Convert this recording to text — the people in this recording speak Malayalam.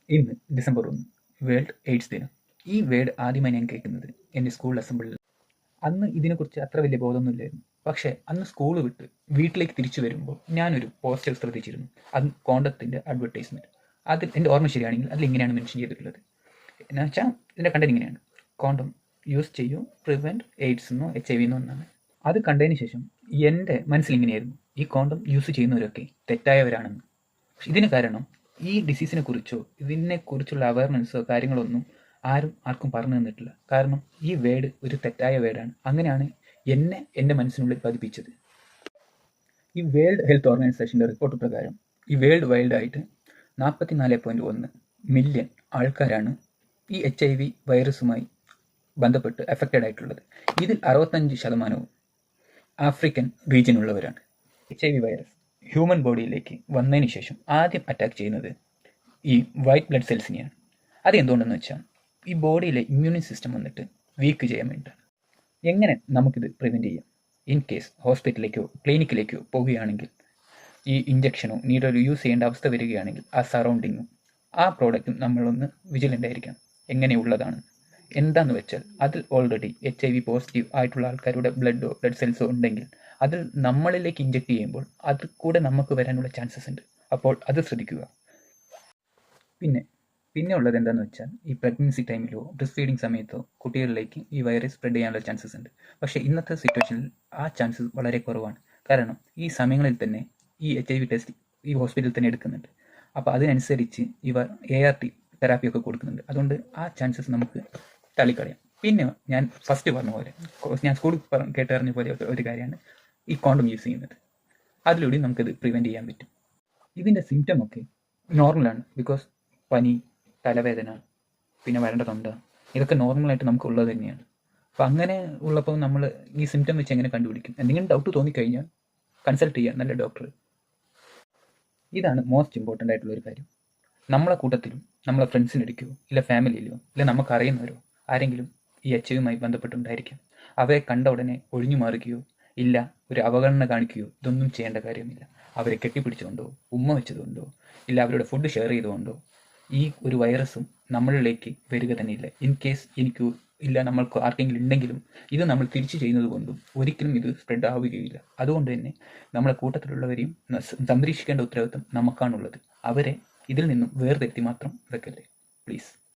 ഇന്ന് ഡിസംബർ 1 വേൾഡ് എയ്ഡ്സ് ദിനം. ഈ വേർഡ് ആദ്യമായി ഞാൻ കേൾക്കുന്നത് എൻ്റെ സ്കൂൾ അസംബ്ലിയിൽ. അന്ന് ഇതിനെക്കുറിച്ച് അത്ര വലിയ ബോധമൊന്നുമില്ലായിരുന്നു. പക്ഷേ അന്ന് സ്കൂൾ വിട്ട് വീട്ടിലേക്ക് തിരിച്ചു വരുമ്പോൾ ഞാനൊരു പോസ്റ്റർ ശ്രദ്ധിച്ചിരുന്നു. അത് കോണ്ടത്തിൻ്റെ അഡ്വർടൈസ്മെൻറ്റ്. അതിൽ എൻ്റെ ഓർമ്മ ശരിയാണെങ്കിൽ അതിൽ ഇങ്ങനെയാണ് മെൻഷൻ ചെയ്തിട്ടുള്ളത്. എന്ന് വെച്ചാൽ ഇതിൻ്റെ കണ്ടന്റ് ഇങ്ങനെയാണ്: കോണ്ടം യൂസ് ചെയ്യൂ, പ്രിവെൻറ്റ് എയ്ഡ്സ് എന്നോ HIV എന്നോ എന്നാണ്. അത് കണ്ടതിന് ശേഷം എൻ്റെ മനസ്സിൽ ഇങ്ങനെയായിരുന്നു: ഈ കോണ്ടം യൂസ് ചെയ്യുന്നവരൊക്കെ തെറ്റായവരാണെന്ന്. ഇതിന് കാരണം ഈ ഡിസീസിനെ കുറിച്ചോ ഇതിനെക്കുറിച്ചുള്ള അവയർനെസ്സോ കാര്യങ്ങളൊന്നും ആർക്കും പറഞ്ഞു തന്നിട്ടില്ല. കാരണം ഈ വേർഡ് ഒരു തെറ്റായ വേർഡാണ്. അങ്ങനെയാണ് എന്നെ എൻ്റെ മനസ്സിനുള്ളിൽ പതിപ്പിച്ചത്. ഈ വേൾഡ് ഹെൽത്ത് ഓർഗനൈസേഷൻ്റെ റിപ്പോർട്ട് പ്രകാരം ഈ വേൾഡ് വൈൽഡായിട്ട് 44.1 മില്യൺ ആൾക്കാരാണ് ഈ HIV വൈറസുമായി ബന്ധപ്പെട്ട് എഫക്റ്റഡ് ആയിട്ടുള്ളത്. ഇതിൽ 65% ആഫ്രിക്കൻ റീജിയനുള്ളവരാണ്. HIV വൈറസ് ഹ്യൂമൻ ബോഡിയിലേക്ക് വന്നതിന് ശേഷം ആദ്യം അറ്റാക്ക് ചെയ്യുന്നത് ഈ വൈറ്റ് ബ്ലഡ് സെൽസിനെയാണ്. അത് എന്തുകൊണ്ടെന്ന് വെച്ചാൽ ഈ ബോഡിയിലെ ഇമ്മ്യൂണി സിസ്റ്റം വന്നിട്ട് വീക്ക് ചെയ്യാൻ വേണ്ടിയിട്ടാണ്. എങ്ങനെ നമുക്കിത് പ്രിവെൻറ്റ് ചെയ്യാം? ഇൻ കേസ് ഹോസ്പിറ്റലിലേക്കോ ക്ലിനിക്കിലേക്കോ പോവുകയാണെങ്കിൽ ഈ ഇഞ്ചക്ഷനോ നീഡലോ യൂസ് ചെയ്യേണ്ട അവസ്ഥ വരികയാണെങ്കിൽ ആ സറൗണ്ടിങ്ങും ആ പ്രോഡക്റ്റും നമ്മളൊന്ന് വിജിലൻ്റ് ആയിരിക്കണം. എങ്ങനെയുള്ളതാണ് എന്താണെന്ന് വെച്ചാൽ അതിൽ ഓൾറെഡി HIV പോസിറ്റീവ് ആയിട്ടുള്ള ആൾക്കാരുടെ ബ്ലഡ് സെൽസോ ഉണ്ടെങ്കിൽ അതിൽ നമ്മളിലേക്ക് ഇഞ്ചെക്ട് ചെയ്യുമ്പോൾ അതിൽ കൂടെ നമുക്ക് വരാനുള്ള ചാൻസസ് ഉണ്ട്. അപ്പോൾ അത് ശ്രദ്ധിക്കുക. പിന്നെ ഉള്ളത് എന്താണെന്ന് വെച്ചാൽ ഈ പ്രഗ്നൻസി ടൈമിലോ ബ്രസ്റ്റ് ഫീഡിങ് സമയത്തോ കുട്ടികളിലേക്ക് ഈ വൈറസ് സ്പ്രെഡ് ചെയ്യാനുള്ള ചാൻസസ് ഉണ്ട്. പക്ഷേ ഇന്നത്തെ സിറ്റുവേഷനിൽ ആ ചാൻസസ് വളരെ കുറവാണ്. കാരണം ഈ സമയങ്ങളിൽ തന്നെ ഈ HIV ടെസ്റ്റ് ഈ ഹോസ്പിറ്റലിൽ തന്നെ എടുക്കുന്നുണ്ട്. അപ്പോൾ അതിനനുസരിച്ച് ഇവർ ART തെറാപ്പിയൊക്കെ കൊടുക്കുന്നുണ്ട്. അതുകൊണ്ട് ആ ചാൻസസ് നമുക്ക് തള്ളിക്കളയാം. പിന്നെ ഞാൻ ഫസ്റ്റ് പറഞ്ഞ പോലെ ഞാൻ സ്കൂളിൽ കേട്ടറിഞ്ഞ പോലെ ഒരു കാര്യമാണ് ഈ കോണ്ടം യൂസ് ചെയ്യുന്നത്. അതിലൂടെ നമുക്കത് പ്രിവെൻറ്റ് ചെയ്യാൻ പറ്റും. ഇതിൻ്റെ സിംറ്റം ഒക്കെ നോർമലാണ്. ബിക്കോസ് പനി, തലവേദന, പിന്നെ വരണ്ട തൊണ്ട, ഇതൊക്കെ നോർമലായിട്ട് നമുക്ക് ഉള്ളത് തന്നെയാണ്. അപ്പോൾ അങ്ങനെ ഉള്ളപ്പോൾ നമ്മൾ ഈ സിംറ്റം വെച്ച് എങ്ങനെ കണ്ടുപിടിക്കും? എന്തെങ്കിലും ഡൗട്ട് തോന്നിക്കഴിഞ്ഞാൽ കൺസൾട്ട് ചെയ്യുക നല്ല ഡോക്ടർ. ഇതാണ് മോസ്റ്റ് ഇമ്പോർട്ടൻ്റ് ആയിട്ടുള്ള ഒരു കാര്യം. നമ്മളെ കൂട്ടത്തിലും നമ്മളെ ഫ്രണ്ട്സിനിടയ്ക്കോ ഇല്ല ഫാമിലിയിലോ ഇല്ല നമുക്കറിയുന്നവരോ ആരെങ്കിലും ഈ HIV ബന്ധപ്പെട്ടുണ്ടായിരിക്കാം. അവരെ കണ്ട ഉടനെ ഒഴിഞ്ഞു മാറുകയോ ഇല്ല ഒരു അവഗണന കാണിക്കുകയോ ഇതൊന്നും ചെയ്യേണ്ട കാര്യമില്ല. അവരെ കെട്ടിപ്പിടിച്ചുകൊണ്ടോ ഉമ്മ വെച്ചതുകൊണ്ടോ ഇല്ല അവരുടെ ഫുഡ് ഷെയർ ചെയ്തുകൊണ്ടോ ഈ ഒരു വൈറസും നമ്മളിലേക്ക് വരിക തന്നെയില്ല. ഇൻ കേസ് എനിക്ക് ഇല്ല നമ്മൾക്ക് ആർക്കെങ്കിലും ഉണ്ടെങ്കിലും ഇത് നമ്മൾ തിരിച്ചു ചെയ്യുന്നത് കൊണ്ടും ഒരിക്കലും ഇത് സ്പ്രെഡ് ആവുകയില്ല. അതുകൊണ്ട് തന്നെ നമ്മളെ കൂട്ടത്തിലുള്ളവരെയും സംരക്ഷിക്കേണ്ട ഉത്തരവാദിത്വം നമുക്കാണുള്ളത്. അവരെ ഇതിൽ നിന്നും വേർതിരുത്തി മാത്രം വെക്കല്ലേ, പ്ലീസ്.